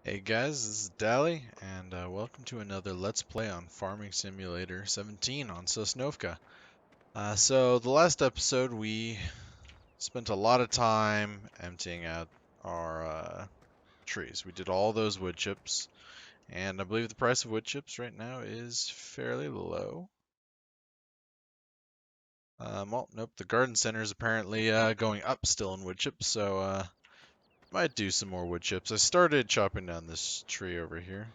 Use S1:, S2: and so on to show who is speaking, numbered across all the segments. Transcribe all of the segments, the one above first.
S1: Hey guys, this is Dally, and welcome to another Let's Play on Farming Simulator 17 on Sosnovka. So the last episode we spent a lot of time emptying out our trees. We did all those wood chips, and I believe the price of wood chips right now is fairly low. Well, nope, the garden center is apparently going up still in wood chips, so might do some more wood chips. I started chopping down this tree over here.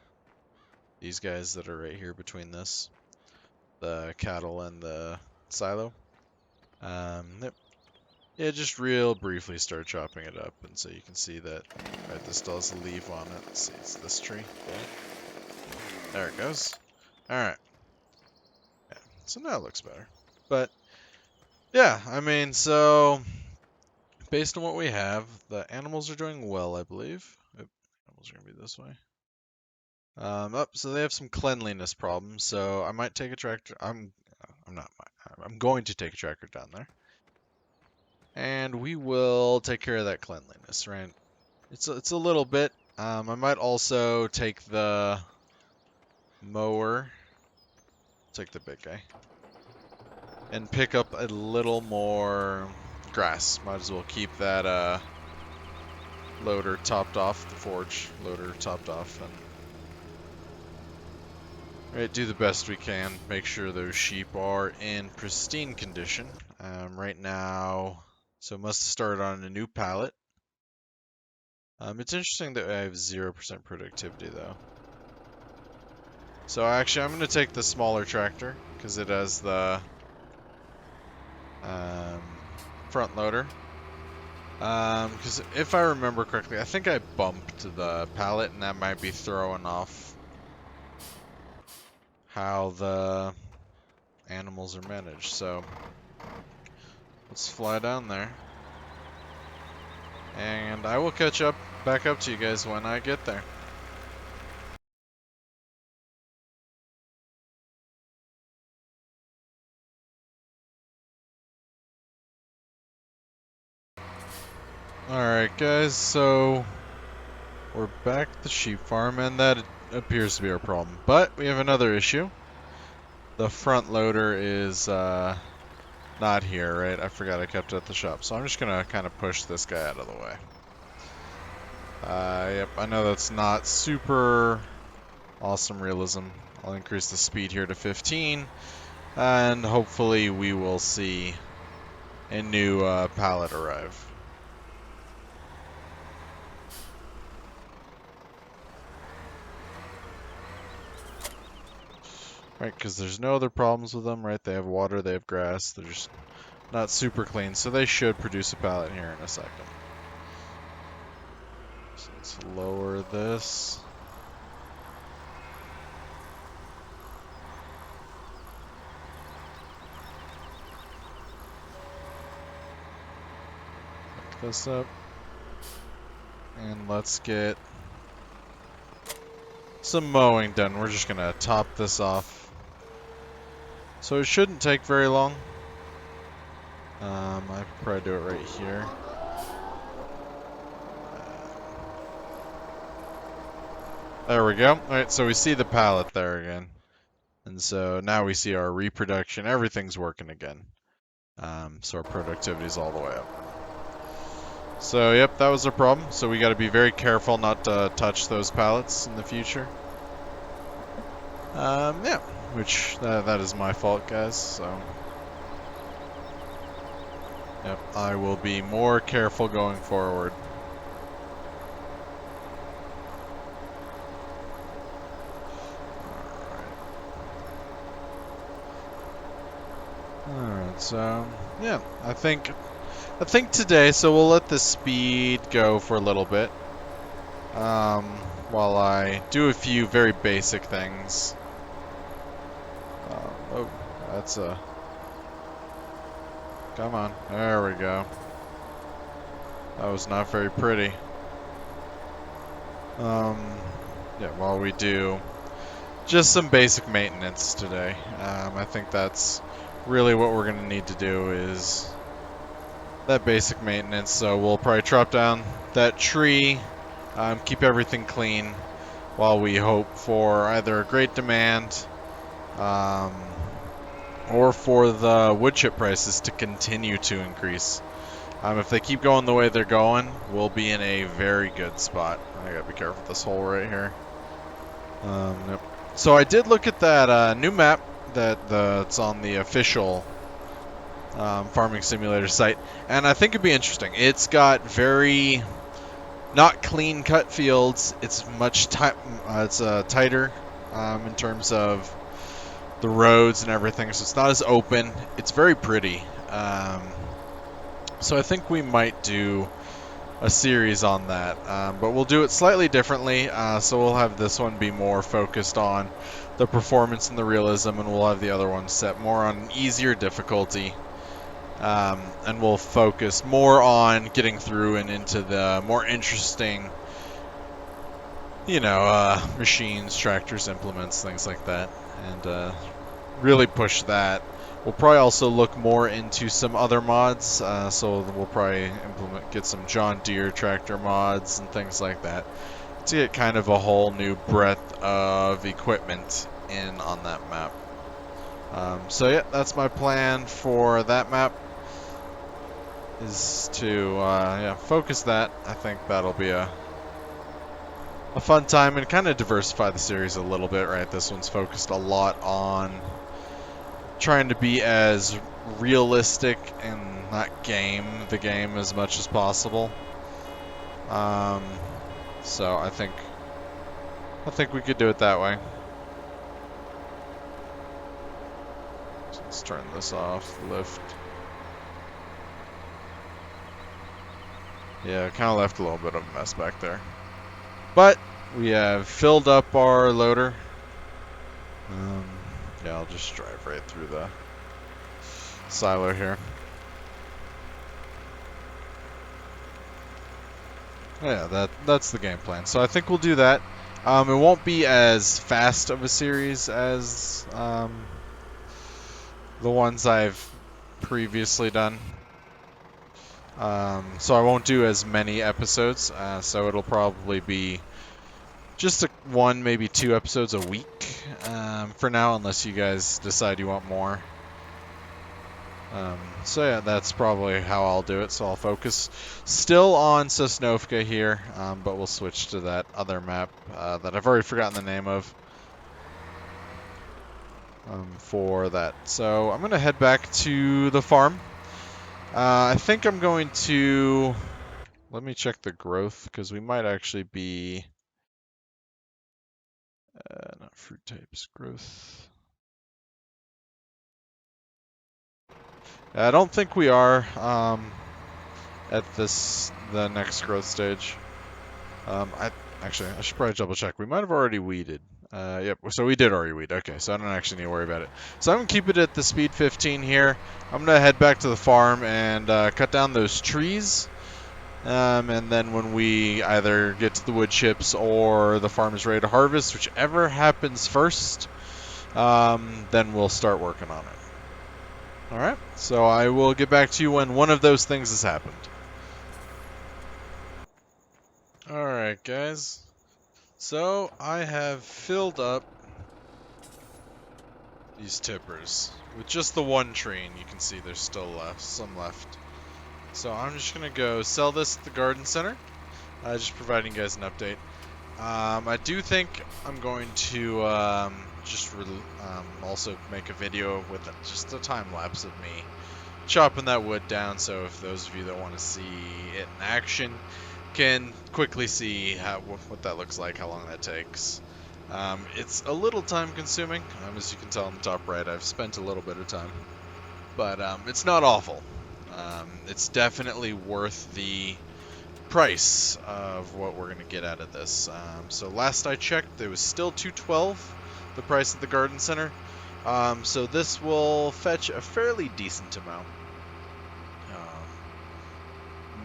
S1: These guys that are right here between this, the cattle and the silo. Yep. Yeah, just real briefly start chopping it up, and so you can see that, right, this still has a leaf on it. Let's see, it's this tree. There it goes. Alright. Yeah, so now it looks better. But, yeah, I mean, so, based on what we have, the animals are doing well, I believe. Oop, animals are going to be this way. So they have some cleanliness problems, so I might take a tractor. I'm going to take a tractor down there. And we will take care of that cleanliness, right? It's a little bit. I might also take the mower, take the big guy, and pick up a little more grass. Might as well keep that loader topped off, the forge loader topped off, and right, do the best we can. Make sure those sheep are in pristine condition. Right now, so must have started on a new pallet. It's interesting that I have 0% productivity though. So actually I'm going to take the smaller tractor because it has the front loader. Because if I remember correctly, I think I bumped the pallet and that might be throwing off how the animals are managed. So let's fly down there. And I will catch back up to you guys when I get there. Alright guys, so we're back at the sheep farm and that appears to be our problem. But we have another issue. The front loader is not here, right? I forgot I kept it at the shop. So I'm just gonna kind of push this guy out of the way. Yep, I know that's not super awesome realism. I'll increase the speed here to 15, and hopefully we will see a new pallet arrive. Right, because there's no other problems with them, right? They have water, they have grass, they're just not super clean, so they should produce a pallet here in a second. So let's lower this. Pick this up. And let's get some mowing done. We're just gonna top this off. So it shouldn't take very long. I could probably do it right here. There we go. Alright, so we see the pallet there again. And so now we see our reproduction. Everything's working again. So our productivity is all the way up. So, yep, that was our problem. So we got to be very careful not to touch those pallets in the future. Yeah, which that is my fault, guys. So, yep, I will be more careful going forward. Alright, so yeah, I think today, so we'll let the speed go for a little bit. While I do a few very basic things. Oh, that's a... Come on, there we go. That was not very pretty. Yeah, while we do just some basic maintenance today. I think that's really what we're going to need to do is that basic maintenance. So we'll probably chop down that tree keep everything clean while we hope for either a great demand or for the wood chip prices to continue to increase. If they keep going the way they're going, we'll be in a very good spot. I gotta be careful with this hole right here. Nope. So I did look at that new map that's on the official farming simulator site, and I think it'd be interesting. It's got very not clean cut fields. It's much tighter in terms of the roads and everything, so it's not as open. It's very pretty. So I think we might do a series on that, but we'll do it slightly differently. So we'll have this one be more focused on the performance and the realism, and we'll have the other one set more on easier difficulty. And we'll focus more on getting through and into the more interesting, machines, tractors, implements, things like that, and really push that. We'll probably also look more into some other mods, so we'll probably get some John Deere tractor mods and things like that to get kind of a whole new breadth of equipment in on that map. So yeah, that's my plan for that map, is to focus that. I think that'll be a fun time and kind of diversify the series a little bit, right? This one's focused a lot on trying to be as realistic and not game the game as much as possible. So I think we could do it that way. So let's turn this off. Lift. Yeah, kind of left a little bit of a mess back there, but we have filled up our loader. Yeah, I'll just drive right through the silo here. Yeah, that's the game plan. So I think we'll do that. It won't be as fast of a series as the ones I've previously done. So I won't do as many episodes. So it'll probably be just one, maybe 2 episodes a week for now, unless you guys decide you want more. So yeah, that's probably how I'll do it. So I'll focus still on Sosnovka here, but we'll switch to that other map that I've already forgotten the name of for that. So I'm going to head back to the farm. I think I'm going to... Let me check the growth, because we might actually be... not fruit types, growth. I don't think we are at the next growth stage. I should probably double check. We might have already weeded. Yep, so we did already weed. Okay, so I don't actually need to worry about it. So I'm going to keep it at the speed 15 here. I'm going to head back to the farm and cut down those trees. And then when we either get to the wood chips or the farm is ready to harvest, whichever happens first, then we'll start working on it. Alright, so I will get back to you when one of those things has happened. Alright, guys. So I have filled up these tippers with just the one tree, and you can see there's still some left. So I'm just going to go sell this at the garden center, just providing you guys an update. I do think I'm going to also make a video with just a time lapse of me chopping that wood down, so if those of you that want to see it in action can quickly see what that looks like, how long that takes. It's a little time consuming, as you can tell on the top right. I've spent a little bit of time, but it's not awful. It's definitely worth the price of what we're going to get out of this. So last I checked, it was still $212, the price at the garden center. So this will fetch a fairly decent amount.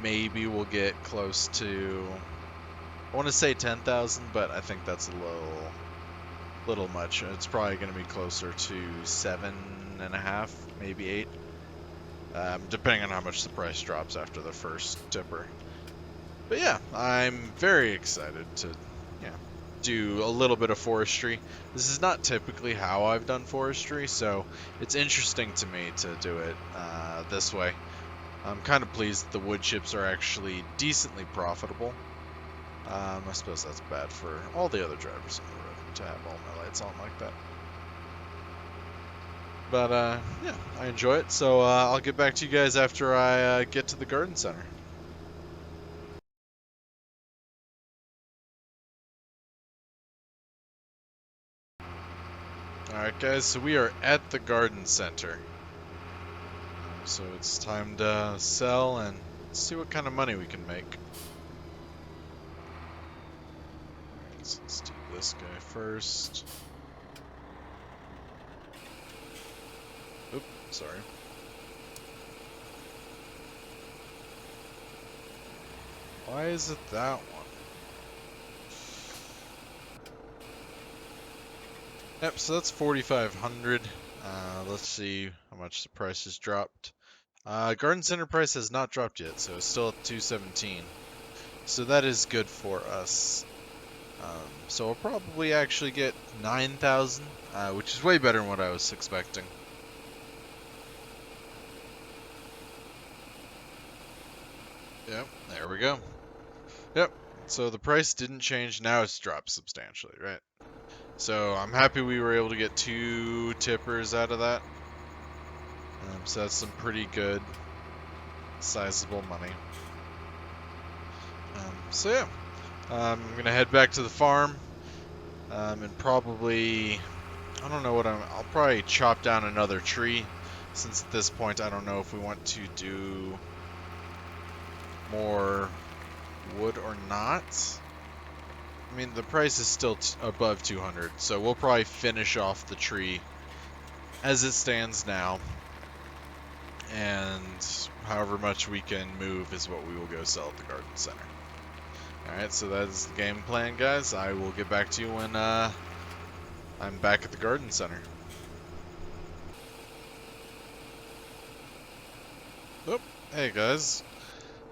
S1: Maybe we'll get close to, I want to say 10,000, but I think that's a little much. It's probably going to be closer to 7.5, maybe 8, depending on how much the price drops after the first tipper. But yeah, I'm very excited to do a little bit of forestry. This is not typically how I've done forestry, so it's interesting to me to do it this way. I'm kind of pleased that the wood chips are actually decently profitable. I suppose that's bad for all the other drivers on the road to have all my lights on like that. But yeah, I enjoy it, so I'll get back to you guys after I get to the garden center. Alright guys, so we are at the garden center. So it's time to sell and see what kind of money we can make. Alright, so let's do this guy first. Oop, sorry. Why is it that one? Yep, so that's 4,500. Let's see how much the price has dropped. Garden Center price has not dropped yet, so it's still at 217. So that is good for us. So we'll probably actually get 9,000, which is way better than what I was expecting. Yep, there we go. Yep, so the price didn't change, now it's dropped substantially, right? So I'm happy we were able to get 2 tippers out of that. So that's some pretty good, sizable money. So yeah, I'm gonna head back to the farm, and probably, I don't know what I'll probably chop down another tree, since at this point I don't know if we want to do more wood or not. I mean, the price is still above 200, so we'll probably finish off the tree as it stands now, and however much we can move is what we will go sell at the garden center. Alright, so that is the game plan, guys. I will get back to you when I'm back at the garden center. Oh, hey guys.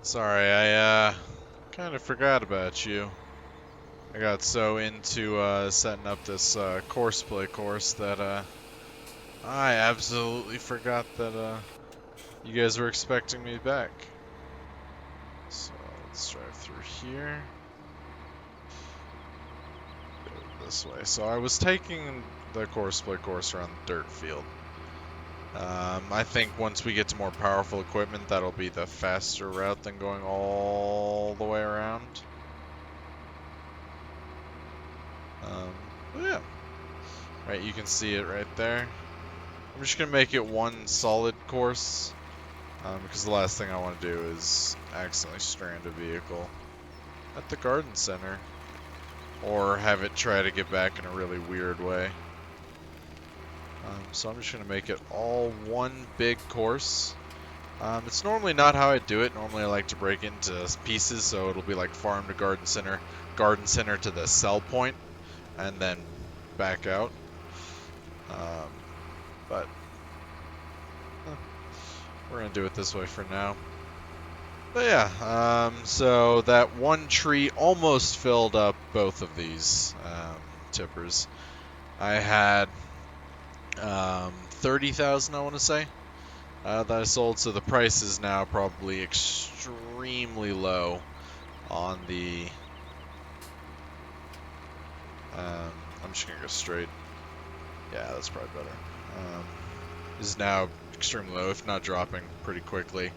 S1: Sorry, I kind of forgot about you. I got so into setting up this CoursePlay course that I absolutely forgot that you guys were expecting me back. So let's drive through here. Go this way. So I was taking the CoursePlay course around the dirt field. I think once we get to more powerful equipment, that'll be the faster route than going all the way around. But yeah. Right, you can see it right there. I'm just going to make it one solid course, because the last thing I want to do is accidentally strand a vehicle at the garden center, or have it try to get back in a really weird way. So I'm just going to make it all one big course. It's normally not how I do it. Normally I like to break into pieces, so it'll be like farm to garden center to the sell point, and then back out. But we're going to do it this way for now. But yeah, so that one tree almost filled up both of these tippers. I had 30,000, I want to say, that I sold, so the price is now probably extremely low on the... I'm just going to go straight. Yeah, that's probably better. Is now extremely low, if not dropping pretty quickly,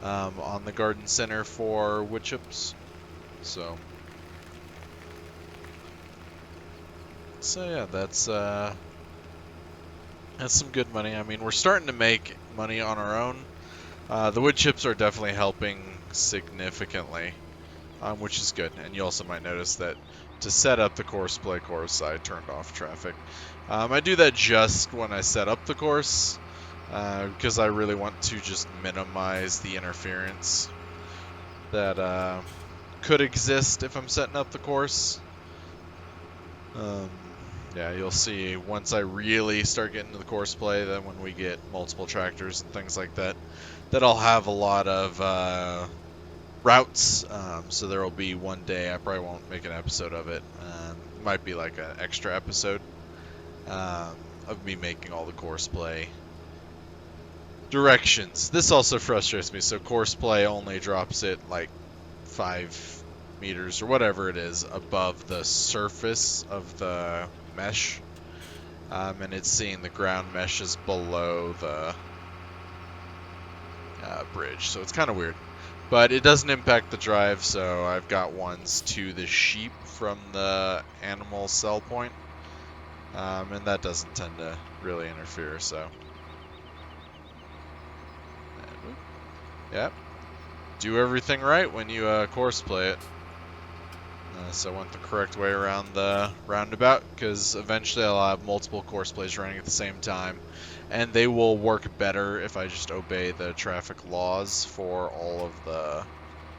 S1: on the garden center for wood chips. So yeah, that's some good money. I mean, we're starting to make money on our own. The wood chips are definitely helping significantly, which is good. And you also might notice that to set up the CoursePlay course, I turned off traffic. I do that just when I set up the course, because I really want to just minimize the interference that could exist if I'm setting up the course. Yeah, you'll see once I really start getting to the CoursePlay, then when we get multiple tractors and things like that, that I'll have a lot of routes. So there will be one day, I probably won't make an episode of it. Might be like an extra episode of me making all the CoursePlay directions. This also frustrates me. So CoursePlay only drops it like 5 meters or whatever it is above the surface of the mesh. And it's seeing the ground meshes below the bridge. So it's kind of weird. But it doesn't impact the drive, so I've got ones to the sheep from the animal cell point. And that doesn't tend to really interfere, so. Yep. Do everything right when you CoursePlay it. So I went the correct way around the roundabout, because eventually I'll have multiple CoursePlays running at the same time. And they will work better if I just obey the traffic laws for all of the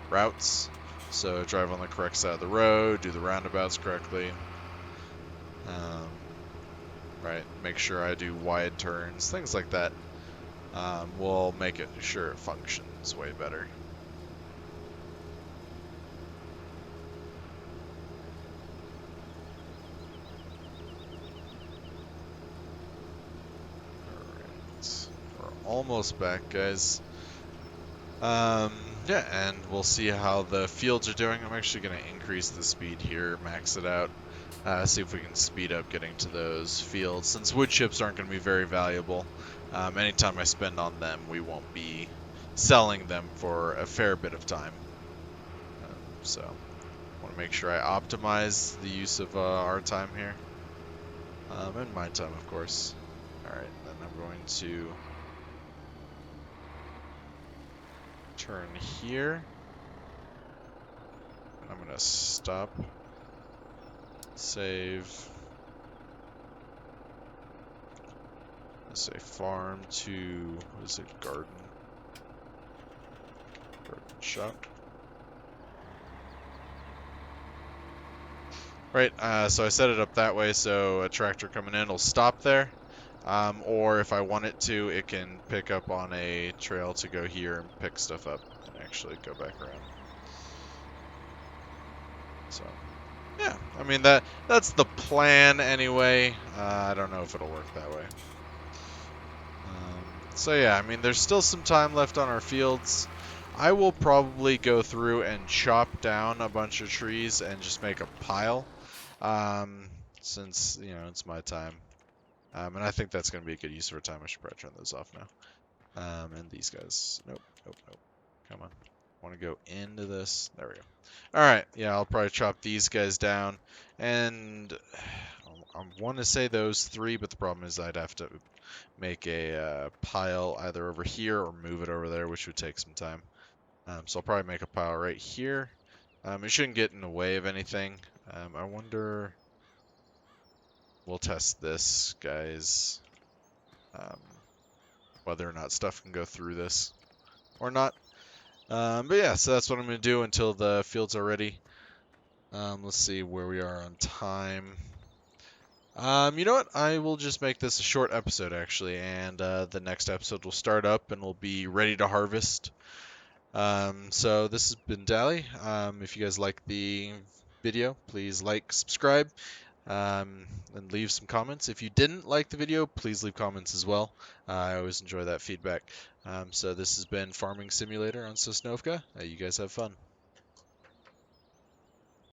S1: routes. So drive on the correct side of the road, do the roundabouts correctly. Right, make sure I do wide turns, things like that. Will make it sure it functions way better. Alright, we're almost back, guys. Yeah, and we'll see how the fields are doing. I'm actually going to increase the speed here, max it out, see if we can speed up getting to those fields. Since wood chips aren't going to be very valuable, anytime I spend on them, we won't be selling them for a fair bit of time. So, I want to make sure I optimize the use of our time here, and my time, of course. Alright, then I'm going to turn here. I'm going to stop, save, let's say farm to, what is it, garden shop. Right, so I set it up that way so a tractor coming in will stop there. Or if I want it to, it can pick up on a trail to go here and pick stuff up and actually go back around. So, yeah, I mean that's the plan anyway. I don't know if it'll work that way. So yeah, I mean there's still some time left on our fields. I will probably go through and chop down a bunch of trees and just make a pile, since, you know, it's my time. And I think that's going to be a good use of our time. I should probably turn those off now. And these guys, nope, nope, nope. Come on. Want to go into this? There we go. All right, yeah, I'll probably chop these guys down, and I want to say those 3, but the problem is I'd have to make a pile either over here or move it over there, which would take some time. So I'll probably make a pile right here. It shouldn't get in the way of anything. I wonder. We'll test this, guys. Whether or not stuff can go through this or not. But yeah, so that's what I'm going to do until the fields are ready. Let's see where we are on time. You know what? I will just make this a short episode, actually, and the next episode will start up and we'll be ready to harvest. So this has been Dally. If you guys like the video, please like, subscribe, and leave some comments. If you didn't like the video, please leave comments as well. I always enjoy that feedback. So this has been Farming Simulator on Sosnovka. You guys have fun.